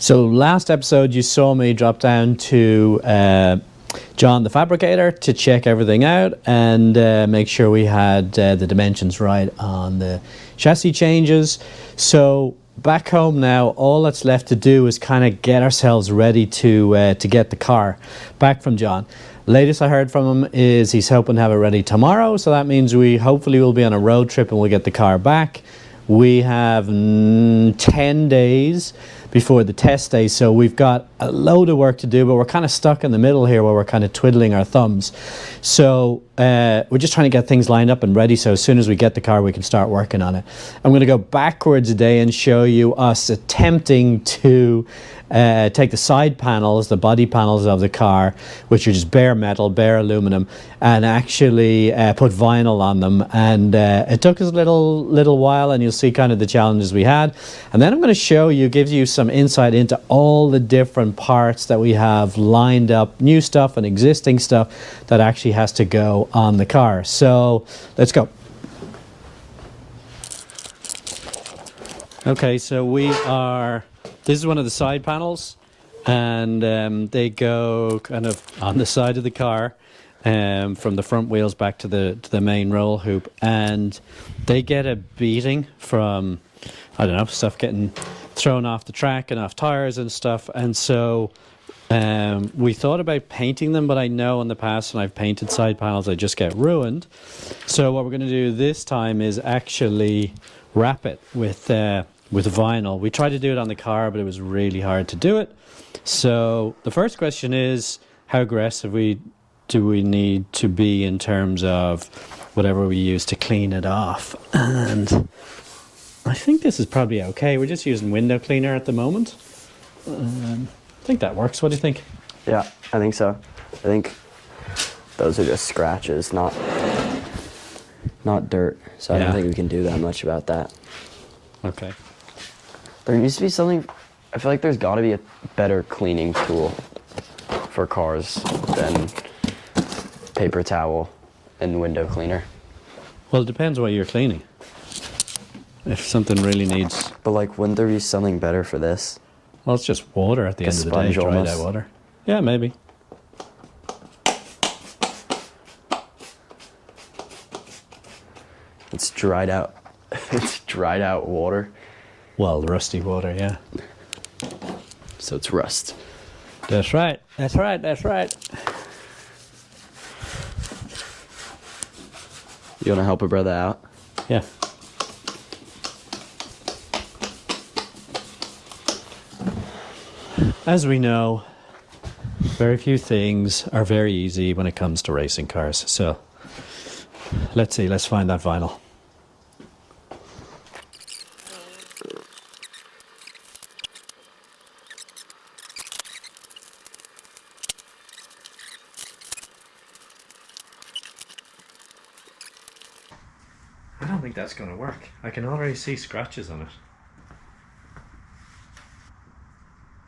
So last episode you saw me drop down to John the fabricator to check everything out and make sure we had the dimensions right on the chassis changes. So back home now, all that's left to do is kind of get ourselves ready to get the car back from John. Latest I heard from him is he's hoping to have it ready tomorrow, so that means we hopefully will be on a road trip and we'll get the car back. We have 10 days before the test day, so we've got a load of work to do, but we're kind of stuck in the middle here where we're kind of twiddling our thumbs. So we're just trying to get things lined up and ready, so as soon as we get the car we can start working on it. I'm going to go backwards today and show you us attempting to take the side panels, the body panels of the car, which are just bare metal, bare aluminum, and actually put vinyl on them. And it took us a little while, and you'll see kind of the challenges we had. And then I'm going to show you, give you some insight into all the different parts that we have lined up, new stuff and existing stuff that actually has to go on the car. So let's go. Okay, so this is one of the side panels, and they go kind of on the side of the car from the front wheels back to the main roll hoop, and they get a beating from, I don't know, stuff getting thrown off the track and off tires and stuff. And so we thought about painting them, but I know in the past when I've painted side panels they just get ruined. So what we're going to do this time is actually wrap it with vinyl. We tried to do it on the car, but it was really hard to do it. So the first question is, how aggressive do we need to be in terms of whatever we use to clean it off? And I think this is probably okay. We're just using window cleaner at the moment. I think that works. What do you think? Yeah, I think so. I think those are just scratches, not dirt. So I don't think we can do that much about that. Okay. There needs to be something. I feel like there's got to be a better cleaning tool for cars than paper towel and window cleaner. Well, it depends what you're cleaning. If something really needs... But like, wouldn't there be something better for this? Well, it's just water at the end of the day, dried out water. Yeah, maybe. It's dried out. It's dried out water. Well, rusty water, yeah. So it's rust. That's right. That's right. That's right. You want to help a brother out? Yeah. As we know, very few things are very easy when it comes to racing cars. So let's see. Let's find that vinyl. I don't think that's going to work. I can already see scratches on it.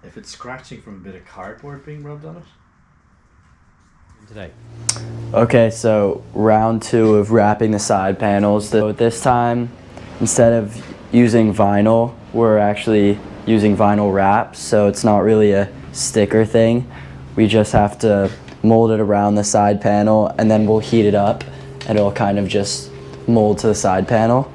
If it's scratching from a bit of cardboard being rubbed on it. Today. Okay, so round 2 of wrapping the side panels. So this time, instead of using vinyl, we're actually using vinyl wrap. So it's not really a sticker thing. We just have to mold it around the side panel, and then we'll heat it up, and it'll kind of just mold to the side panel.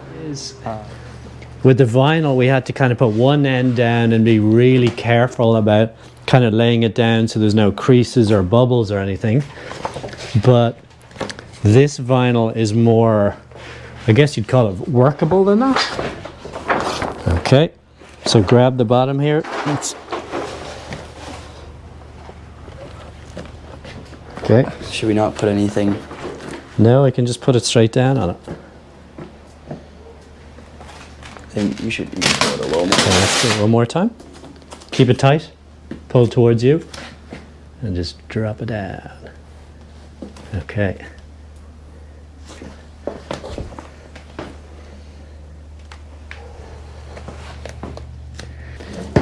With the vinyl, we had to kind of put one end down and be really careful about kind of laying it down so there's no creases or bubbles or anything. But this vinyl is more, I guess you'd call it workable than that. Okay, so grab the bottom here. Okay. Should we not put anything? No, I can just put it straight down on it. And you should do it a little more. Okay, let's do it one more time. Keep it tight. Pull towards you. And just drop it down. Okay.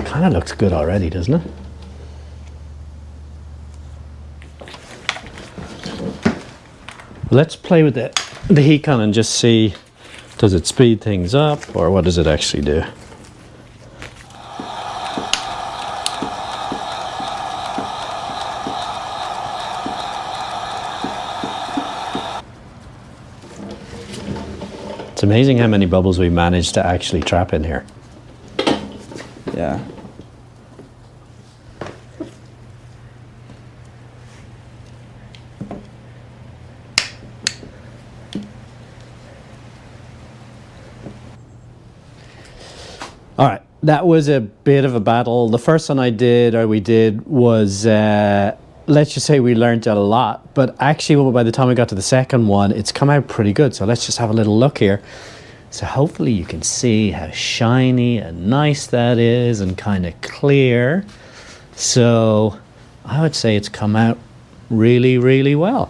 Kind of looks good already, doesn't it? Let's play with the heat gun and just see, does it speed things up or what does it actually do? It's amazing how many bubbles we managed to actually trap in here. Yeah. All right, that was a bit of a battle. The first one we did was, let's just say we learned a lot, but actually by the time we got to the second one, it's come out pretty good. So let's just have a little look here. So hopefully you can see how shiny and nice that is and kind of clear. So I would say it's come out really, really well.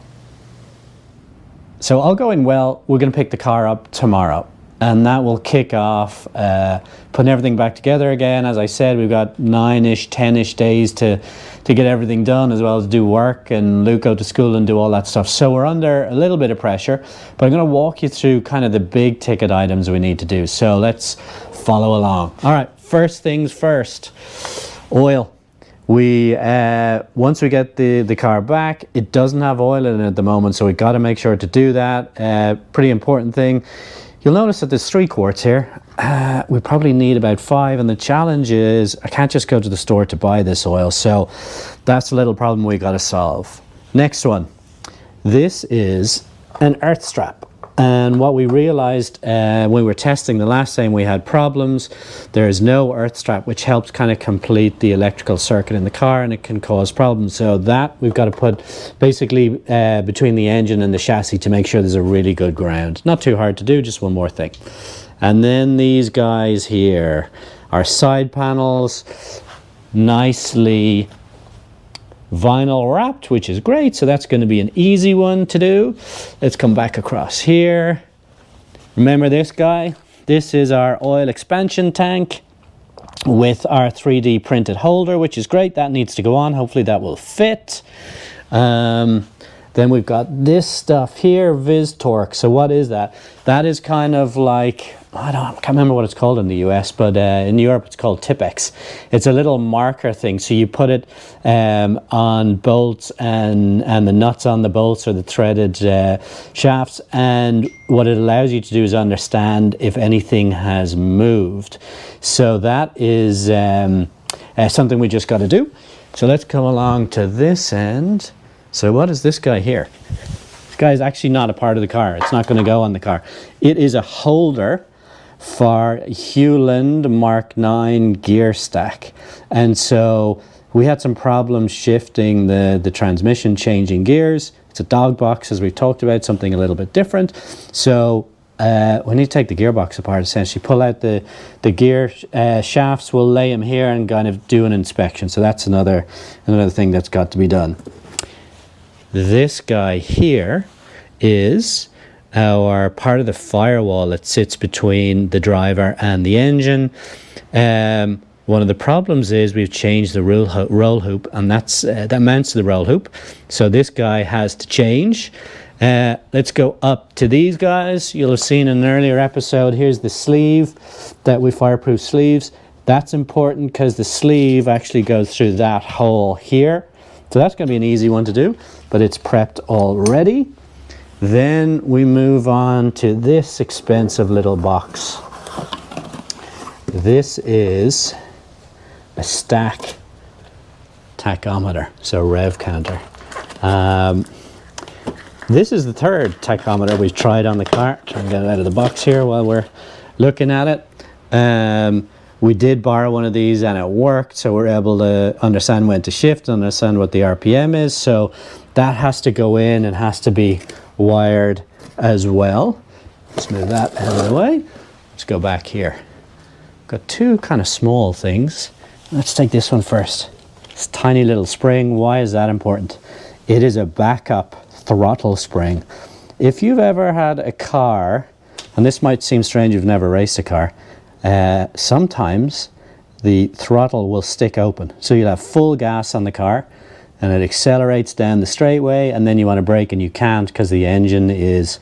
So all going well, we're going to pick the car up tomorrow. And that will kick off putting everything back together again. As I said, we've got 9-ish, 10-ish days to get everything done, as well as do work and Luke go to school and do all that stuff. So we're under a little bit of pressure, but I'm going to walk you through kind of the big ticket items we need to do. So let's follow along. All right, first things first, oil. We once we get the car back, it doesn't have oil in it at the moment, so we've got to make sure to do that. Pretty important thing. You'll notice that there's 3 quarts here. We probably need about 5, and the challenge is I can't just go to the store to buy this oil, so that's a little problem we got to solve. Next one. This is an earth strap. And what we realized when we were testing the last time we had problems, there is no earth strap, which helps kind of complete the electrical circuit in the car, and it can cause problems. So that we've got to put basically between the engine and the chassis to make sure there's a really good ground. Not too hard to do, just one more thing. And then these guys here are side panels, nicely vinyl wrapped, which is great. So that's going to be an easy one to do. Let's come back across here. Remember this guy? This is our oil expansion tank with our 3D printed holder, which is great. That needs to go on. Hopefully that will fit. Then we've got this stuff here, Viz Torque. So what is that? That is kind of like, I can't remember what it's called in the US, but in Europe it's called Tipex. It's a little marker thing. So you put it on bolts and the nuts on the bolts or the threaded shafts. And what it allows you to do is understand if anything has moved. So that is something we just got to do. So let's come along to this end. So what is this guy here? This guy is actually not a part of the car. It's not going to go on the car. It is a holder for Hewland Mark 9 gear stack. And so we had some problems shifting the transmission, changing gears. It's a dog box, as we've talked about, something a little bit different. So we need to take the gearbox apart, essentially pull out the gear shafts. We'll lay them here and kind of do an inspection. So that's another thing that's got to be done. This guy here is our part of the firewall that sits between the driver and the engine. One of the problems is we've changed the roll hoop, and that mounts to the roll hoop. So this guy has to change. Let's go up to these guys. You'll have seen in an earlier episode, here's the sleeve that we fireproof sleeves. That's important because the sleeve actually goes through that hole here. So that's going to be an easy one to do, but it's prepped already. Then we move on to this expensive little box. This is a stack tachometer, so rev counter. This is the third tachometer we've tried on the car. Try and get it out of the box here while we're looking at it. We did borrow one of these and it worked, so we're able to understand when to shift, understand what the RPM is. So that has to go in and has to be wired as well. Let's move that out of the way. Let's go back here. Got 2 kind of small things. Let's take this one first. This tiny little spring. Why is that important? It is a backup throttle spring. If you've ever had a car, and this might seem strange, you've never raced a car, sometimes the throttle will stick open. So you'll have full gas on the car and it accelerates down the straightaway, and then you want to brake and you can't because the engine is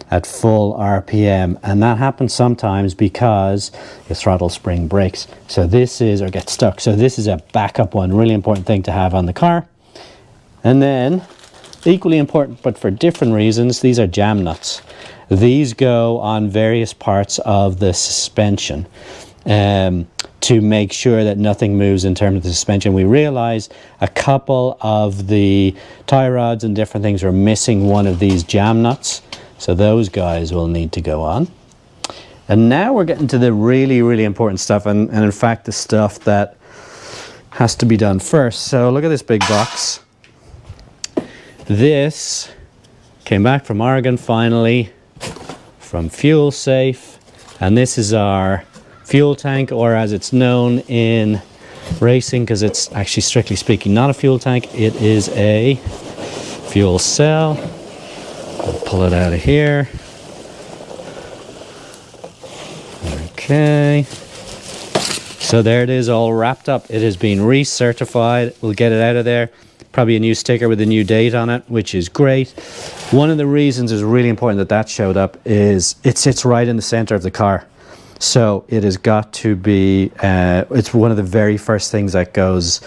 at full RPM, and that happens sometimes because your throttle spring breaks. So this is, or gets stuck. So this is a backup one, really important thing to have on the car. And then equally important, but for different reasons. These are jam nuts. These go on various parts of the suspension to make sure that nothing moves in terms of the suspension. We realized a couple of the tie rods and different things were missing one of these jam nuts, so those guys will need to go on. And now we're getting to the really, really important stuff, and in fact the stuff that has to be done first. So look at this big box. This came back from Oregon finally, from Fuel Safe, and this is our fuel tank, or as it's known in racing, because it's actually strictly speaking not a fuel tank, it is a fuel cell. I'll pull it out of here. Okay, so there it is, all wrapped up. It has been recertified. We'll get it out of there. Probably a new sticker with a new date on it, which is great. One of the reasons it's really important that that showed up is it sits right in the center of the car. So it has got to be, it's one of the very first things that goes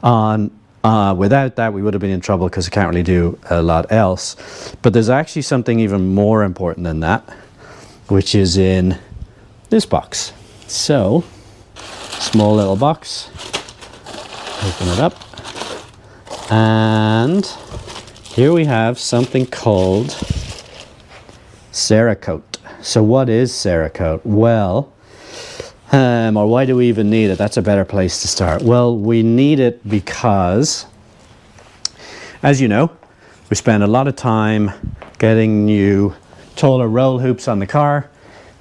on. Without that, we would have been in trouble because it can't really do a lot else. But there's actually something even more important than that, which is in this box. So, small little box, open it up, and here we have something called Cerakote. So what is Cerakote? Well, or why do we even need it? That's a better place to start. Well, we need it because, as you know, we spend a lot of time getting new taller roll hoops on the car,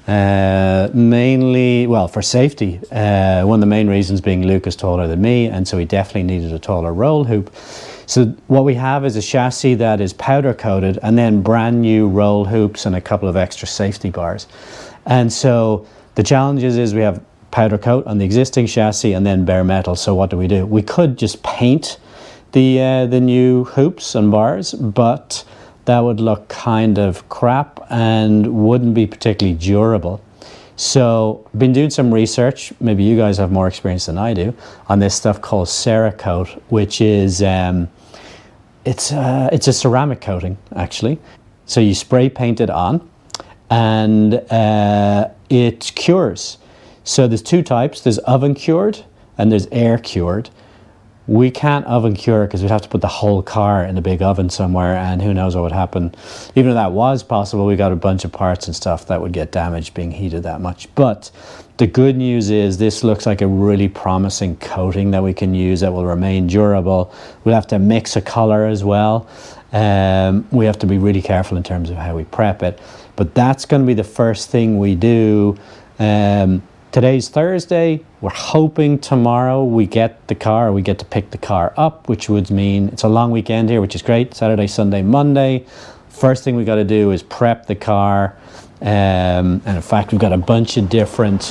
mainly, well, for safety. One of the main reasons being Luke is taller than me, and so he definitely needed a taller roll hoop. So what we have is a chassis that is powder coated and then brand new roll hoops and a couple of extra safety bars. And so the challenge is we have powder coat on the existing chassis and then bare metal. So what do? We could just paint the new hoops and bars, but that would look kind of crap and wouldn't be particularly durable. So I've been doing some research, maybe you guys have more experience than I do, on this stuff called Cerakote, which is, it's a ceramic coating actually. So you spray paint it on and it cures. So there's two types, there's oven cured and there's air cured. We can't oven cure because we'd have to put the whole car in a big oven somewhere, and who knows what would happen. Even if that was possible, we got a bunch of parts and stuff that would get damaged being heated that much. But the good news is this looks like a really promising coating that we can use that will remain durable. We'll have to mix a color as well. We have to be really careful in terms of how we prep it. But that's going to be the first thing we do. Today's Thursday. We're hoping tomorrow we get the car, we get to pick the car up, which would mean it's a long weekend here, which is great. Saturday, Sunday, Monday. First thing we got to do is prep the car. And in fact, we've got a bunch of different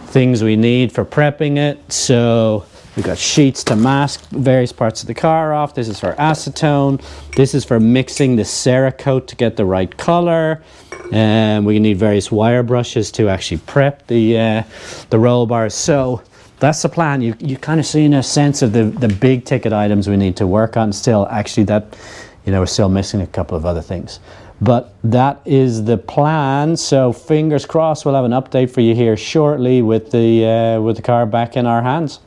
things we need for prepping it. So we've got sheets to mask various parts of the car off. This is for acetone. This is for mixing the Cerakote to get the right color. And we need various wire brushes to actually prep the roll bars. So that's the plan. You kind of seen a sense of the big ticket items we need to work on. Still, actually, that, you know, we're still missing a couple of other things. But that is the plan. So fingers crossed, we'll have an update for you here shortly with the car back in our hands.